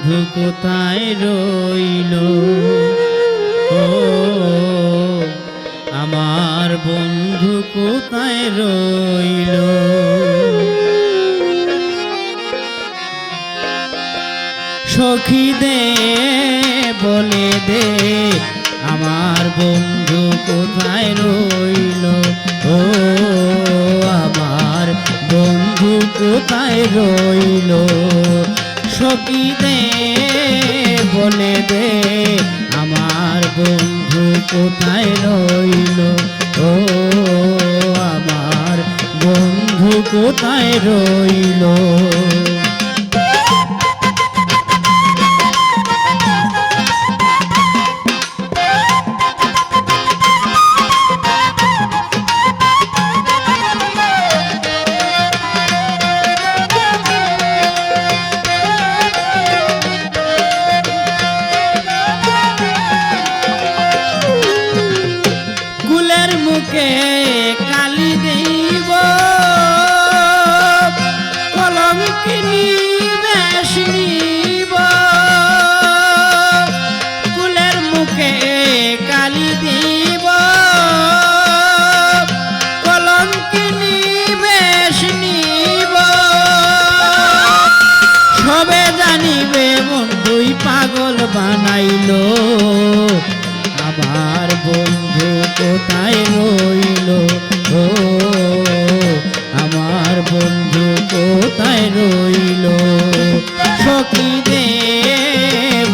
বন্ধু কোথায় রইল, ও আমার বন্ধু কোথায় রইল। সখী দে বলে দে আমার বন্ধু কোথায় রইল, ও আমার বন্ধু কোথায় রইল। সখী দে বলে দে আমার বন্ধু কোথায় রইল, ও আমার বন্ধু কোথায় রইল। মুখে কালি দেব কলঙ্কিনী বেশ নিব, কুলের মুখে কালি দেব কলঙ্কিনী বেশ নিব। সবে জানিবে বন্ধুই পাগল বানাইল, আমার বন্ধু কোথায় রইল, ও আমার বন্ধু কোথায় রইল। সখী দে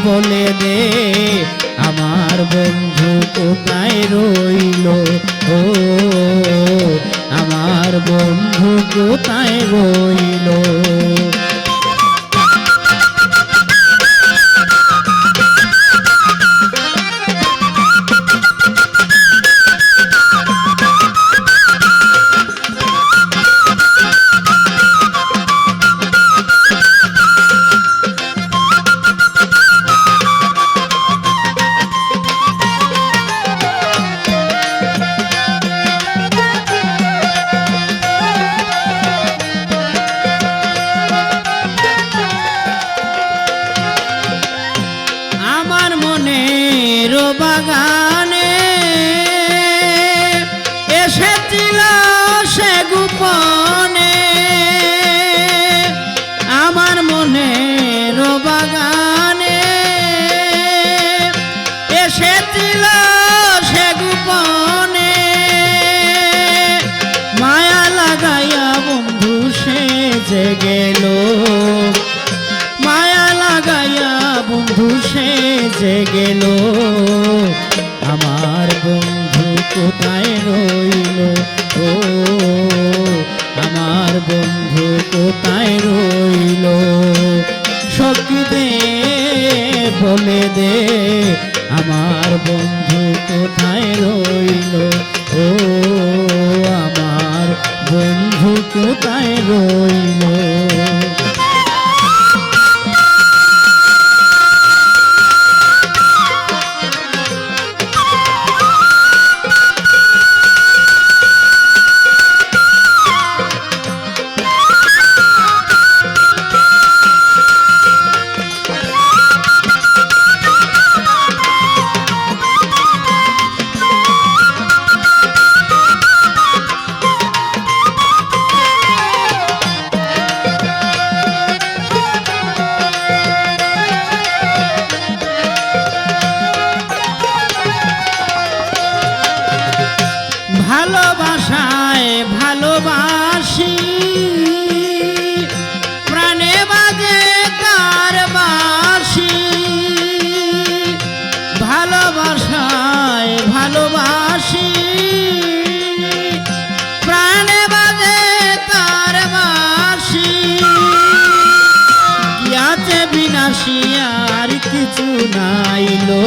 বলে দে আমার বন্ধু কোথায় রইল, ও আমার বন্ধু কোথায় রইল। বাগানে এসেছিল সে গোপনে, আমার মনের বাগানে এসেছিল সে গোপনে। মায়া লাগাইয়া বন্ধু সেজে গেল, মায়া লাগাইয়া বন্ধু সেজে গেল। আমার বন্ধু কোথায় রইল, ও আমার বন্ধু কোথায় রইল। সখী দে বলে দে আমার বন্ধু কোথায় রইল, ও আমার বন্ধু কোথায় রইল। ভালোবাসায় ভালোবাসি প্রাণে বাজে কার বাসি, ভালোবাসায় ভালোবাসি প্রাণে বাজে কার বাসি। গিয়াছে বিনাশী আর কিছু নাইলো,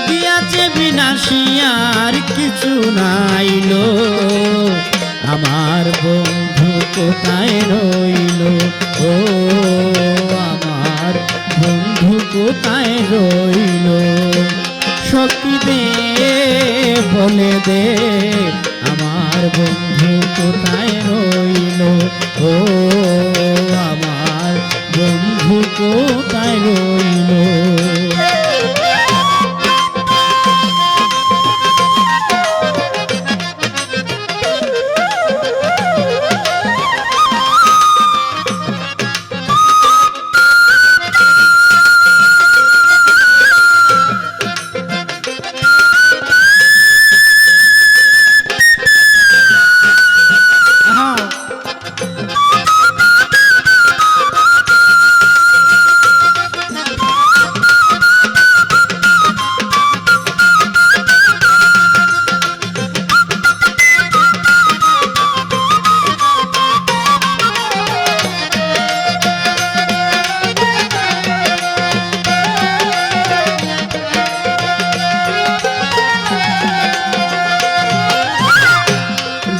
গিয়াছে বিনাশী আর কিছু নাইল। আমার বন্ধু কোথায় রইল, ও আমার বন্ধু কোথায় রইল। সখী দে বলে দে আমার বন্ধু কোথায় রইল, ও আমার বন্ধু বন্ধু কোথায় রইল।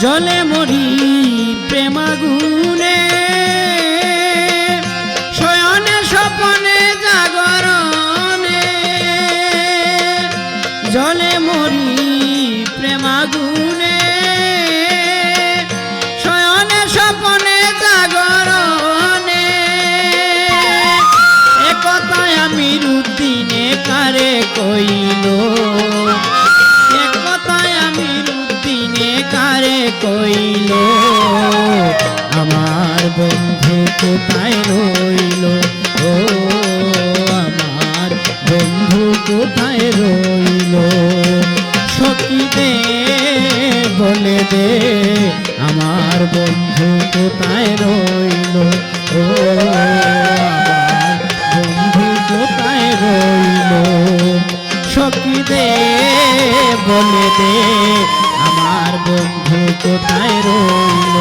জলে মরি প্রেমাগুনে, শয়নে স্বপনে জাগরণে। জলে মরি প্রেমাগুনে, শয়নে স্বপনে জাগরণে। একথায় আমির উদ্দিনে কারে কইল, একথায় আমির উদ্দিনে কারে কইল। আমার বন্ধু কোথায় রইল, ও আমার বন্ধু কোথায় রইল। সখী দে বলে দে, আমার বন্ধু কোথায় রইল, ও আমার বন্ধু কোথায় রইল। সখী দে বলে দে, আমার বন্ধু কোথায় রইল।